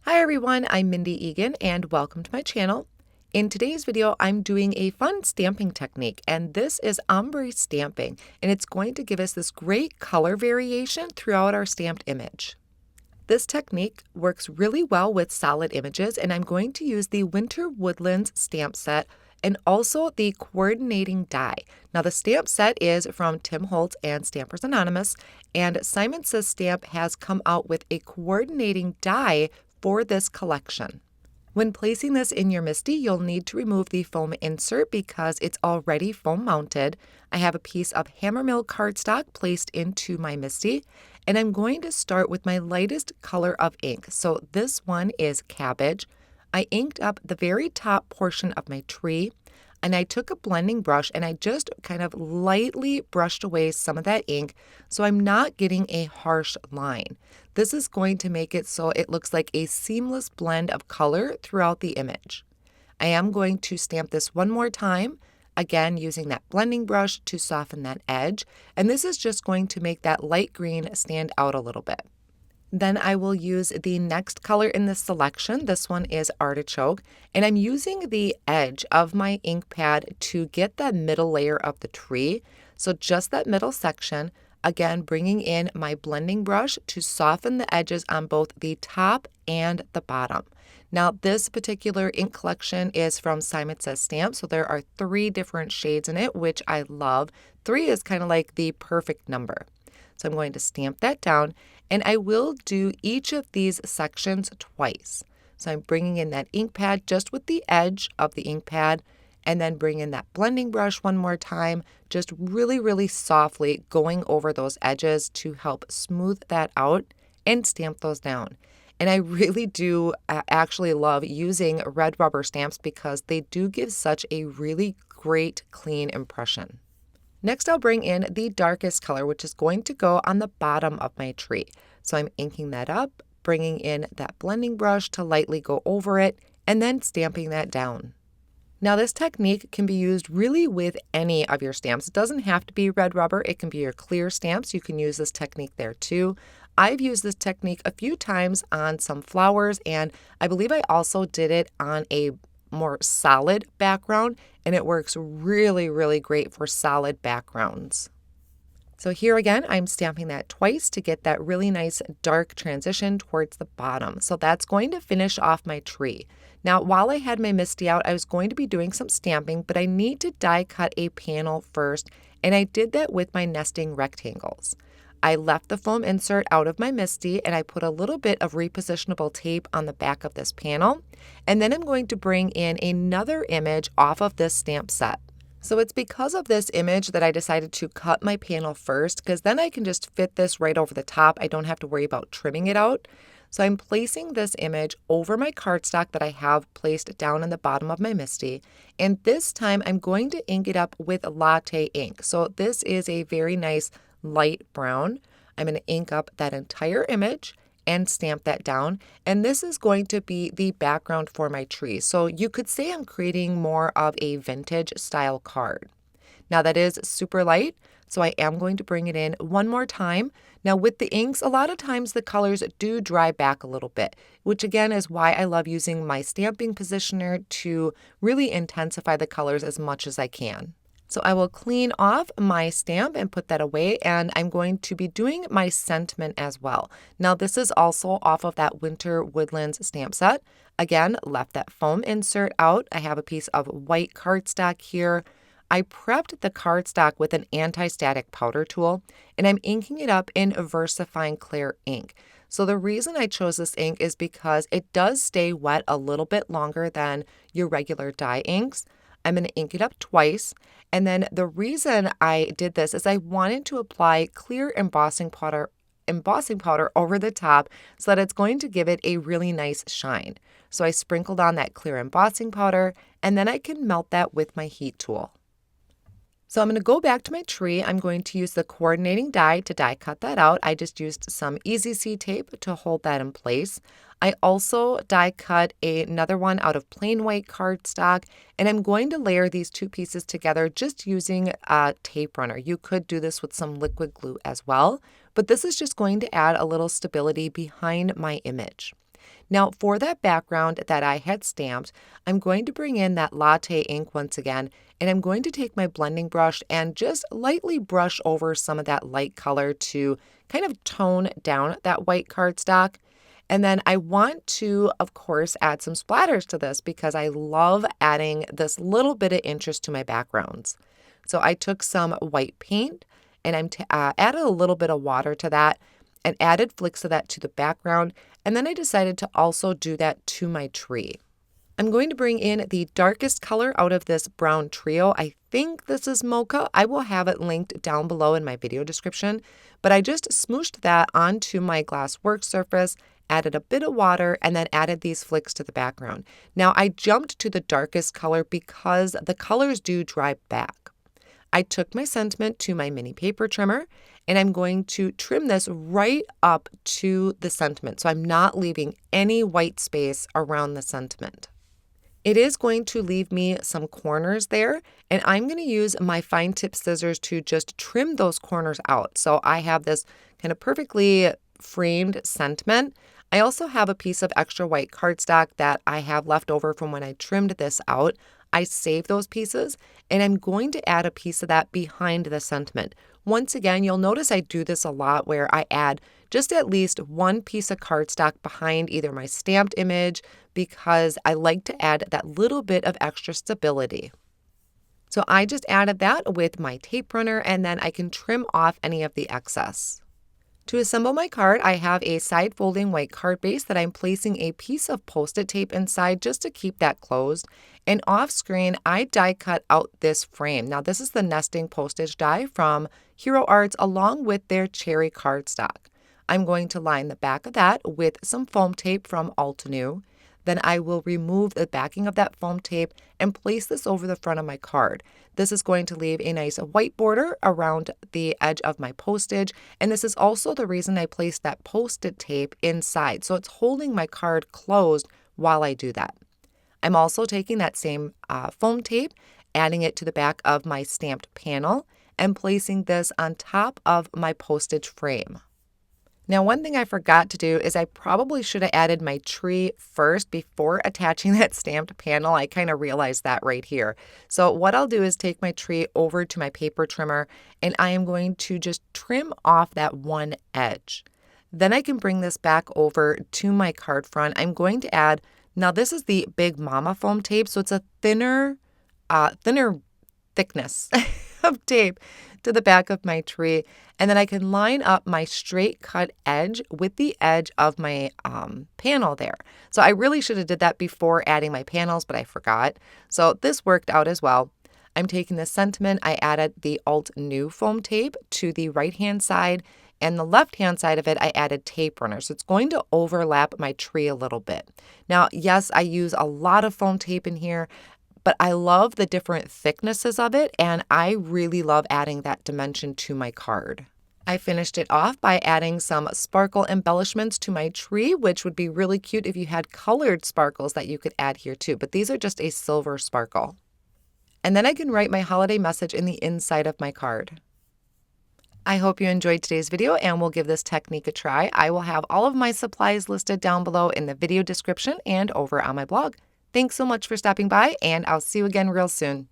Hi everyone, I'm Mindy Eggen and welcome to my channel. In today's video, I'm doing a fun stamping technique, and this is ombre stamping, and it's going to give us this great color variation throughout our stamped image. This technique works really well with solid images, and I'm going to use the Winter Woodlands stamp set and also the coordinating die. Now the stamp set is from Tim Holtz and Stampers Anonymous, and Simon Says Stamp has come out with a coordinating die for this collection. When placing this in your Misti, you'll need to remove the foam insert because it's already foam mounted. I have a piece of Hammermill Cardstock placed into my Misti, and I'm going to start with my lightest color of ink. So this one is Cabbage. I inked up the very top portion of my tree, and I took a blending brush and I just kind of lightly brushed away some of that ink so I'm not getting a harsh line. This is going to make it so it looks like a seamless blend of color throughout the image. I am going to stamp this one more time, again using that blending brush to soften that edge, and this is just going to make that light green stand out a little bit. Then I will use the next color in this selection. This one is Artichoke, and I'm using the edge of my ink pad to get that middle layer of the tree. So just that middle section, again bringing in my blending brush to soften the edges on both the top and the bottom. Now this particular ink collection is from Simon Says Stamp, so there are 3 different shades in it, which I love. 3 is kind of like the perfect number. So I'm going to stamp that down, and I will do each of these sections twice. So I'm bringing in that ink pad just with the edge of the ink pad, and then bring in that blending brush one more time, just really softly going over those edges to help smooth that out and stamp those down. And I really do actually love using red rubber stamps because they do give such a really great clean impression. Next, I'll bring in the darkest color, which is going to go on the bottom of my tree. So I'm inking that up, bringing in that blending brush to lightly go over it, and then stamping that down. Now this technique can be used really with any of your stamps. It doesn't have to be red rubber. It can be your clear stamps. You can use this technique there too. I've used this technique a few times on some flowers, and I believe I also did it on a more solid background, and it works really great for solid backgrounds. So here again, I'm stamping that twice to get that really nice dark transition towards the bottom. So that's going to finish off my tree. Now, while I had my Misti out, I was going to be doing some stamping, but I need to die cut a panel first, and I did that with my nesting rectangles. I left the foam insert out of my Misti, and I put a little bit of repositionable tape on the back of this panel, and then I'm going to bring in another image off of this stamp set. So it's because of this image that I decided to cut my panel first, because then I can just fit this right over the top. I don't have to worry about trimming it out. So I'm placing this image over my cardstock that I have placed down in the bottom of my Misti, and this time I'm going to ink it up with latte ink. So this is a very nice light brown. I'm going to ink up that entire image and stamp that down, and this is going to be the background for my tree. So you could say I'm creating more of a vintage style card. Now that is super light, so I am going to bring it in one more time. Now with the inks, a lot of times the colors do dry back a little bit, which again is why I love using my stamping positioner to really intensify the colors as much as I can. So I will clean off my stamp and put that away, and I'm going to be doing my sentiment as well. Now this is also off of that Winter Woodlands stamp set. Again, left that foam insert out. I have a piece of white cardstock here. I prepped the cardstock with an anti-static powder tool, and I'm inking it up in Versafine Clair Ink. So the reason I chose this ink is because it does stay wet a little bit longer than your regular dye inks. I'm going to ink it up twice, and then the reason I did this is I wanted to apply clear embossing powder over the top so that it's going to give it a really nice shine. So I sprinkled on that clear embossing powder, and then I can melt that with my heat tool. So I'm going to go back to my tree. I'm going to use the coordinating die to die cut that out. I just used some Easy C tape to hold that in place. I also die cut another one out of plain white cardstock, and I'm going to layer these 2 pieces together just using a tape runner. You could do this with some liquid glue as well, but this is just going to add a little stability behind my image. Now for that background that I had stamped, I'm going to bring in that latte ink once again, and I'm going to take my blending brush and just lightly brush over some of that light color to kind of tone down that white cardstock. And then I want to, of course, add some splatters to this because I love adding this little bit of interest to my backgrounds. So I took some white paint and added a little bit of water to that and added flicks of that to the background. And then I decided to also do that to my tree. I'm going to bring in the darkest color out of this brown trio. I think this is Mocha. I will have it linked down below in my video description. But I just smooshed that onto my glass work surface, added a bit of water, and then added these flicks to the background. Now I jumped to the darkest color because the colors do dry back. I took my sentiment to my mini paper trimmer, and I'm going to trim this right up to the sentiment. So I'm not leaving any white space around the sentiment. It is going to leave me some corners there, and I'm going to use my fine tip scissors to just trim those corners out. So I have this kind of perfectly framed sentiment. I also have a piece of extra white cardstock that I have left over from when I trimmed this out. I saved those pieces, and I'm going to add a piece of that behind the sentiment. Once again, you'll notice I do this a lot where I add just at least one piece of cardstock behind either my stamped image because I like to add that little bit of extra stability. So I just added that with my tape runner, and then I can trim off any of the excess. To assemble my card, I have a side folding white card base that I'm placing a piece of Post-it tape inside just to keep that closed. And off screen, I die cut out this frame. Now this is the nesting postage die from Hero Arts along with their cherry cardstock. I'm going to line the back of that with some foam tape from Altenew. Then I will remove the backing of that foam tape and place this over the front of my card. This is going to leave a nice white border around the edge of my postage, and this is also the reason I placed that Post-it tape inside, so it's holding my card closed while I do that. I'm also taking that same foam tape, adding it to the back of my stamped panel, and placing this on top of my postage frame. Now, one thing I forgot to do is I probably should have added my tree first before attaching that stamped panel. I kind of realized that right here. So what I'll do is take my tree over to my paper trimmer, and I am going to just trim off that one edge. Then I can bring this back over to my card front. I'm going to add, now this is the Big Momma foam tape, so it's a thinner thickness of tape to the back of my tree, and then I can line up my straight cut edge with the edge of my panel there. So I really should have did that before adding my panels, but I forgot. So this worked out as well. I'm taking the sentiment, I added the Altenew foam tape to the right hand side, and the left hand side of it I added tape runner. So it's going to overlap my tree a little bit. Now, yes, I use a lot of foam tape in here, but I love the different thicknesses of it, and I really love adding that dimension to my card. I finished it off by adding some sparkle embellishments to my tree, which would be really cute if you had colored sparkles that you could add here too, but these are just a silver sparkle. And then I can write my holiday message in the inside of my card. I hope you enjoyed today's video and will give this technique a try. I will have all of my supplies listed down below in the video description and over on my blog. Thanks so much for stopping by, and I'll see you again real soon.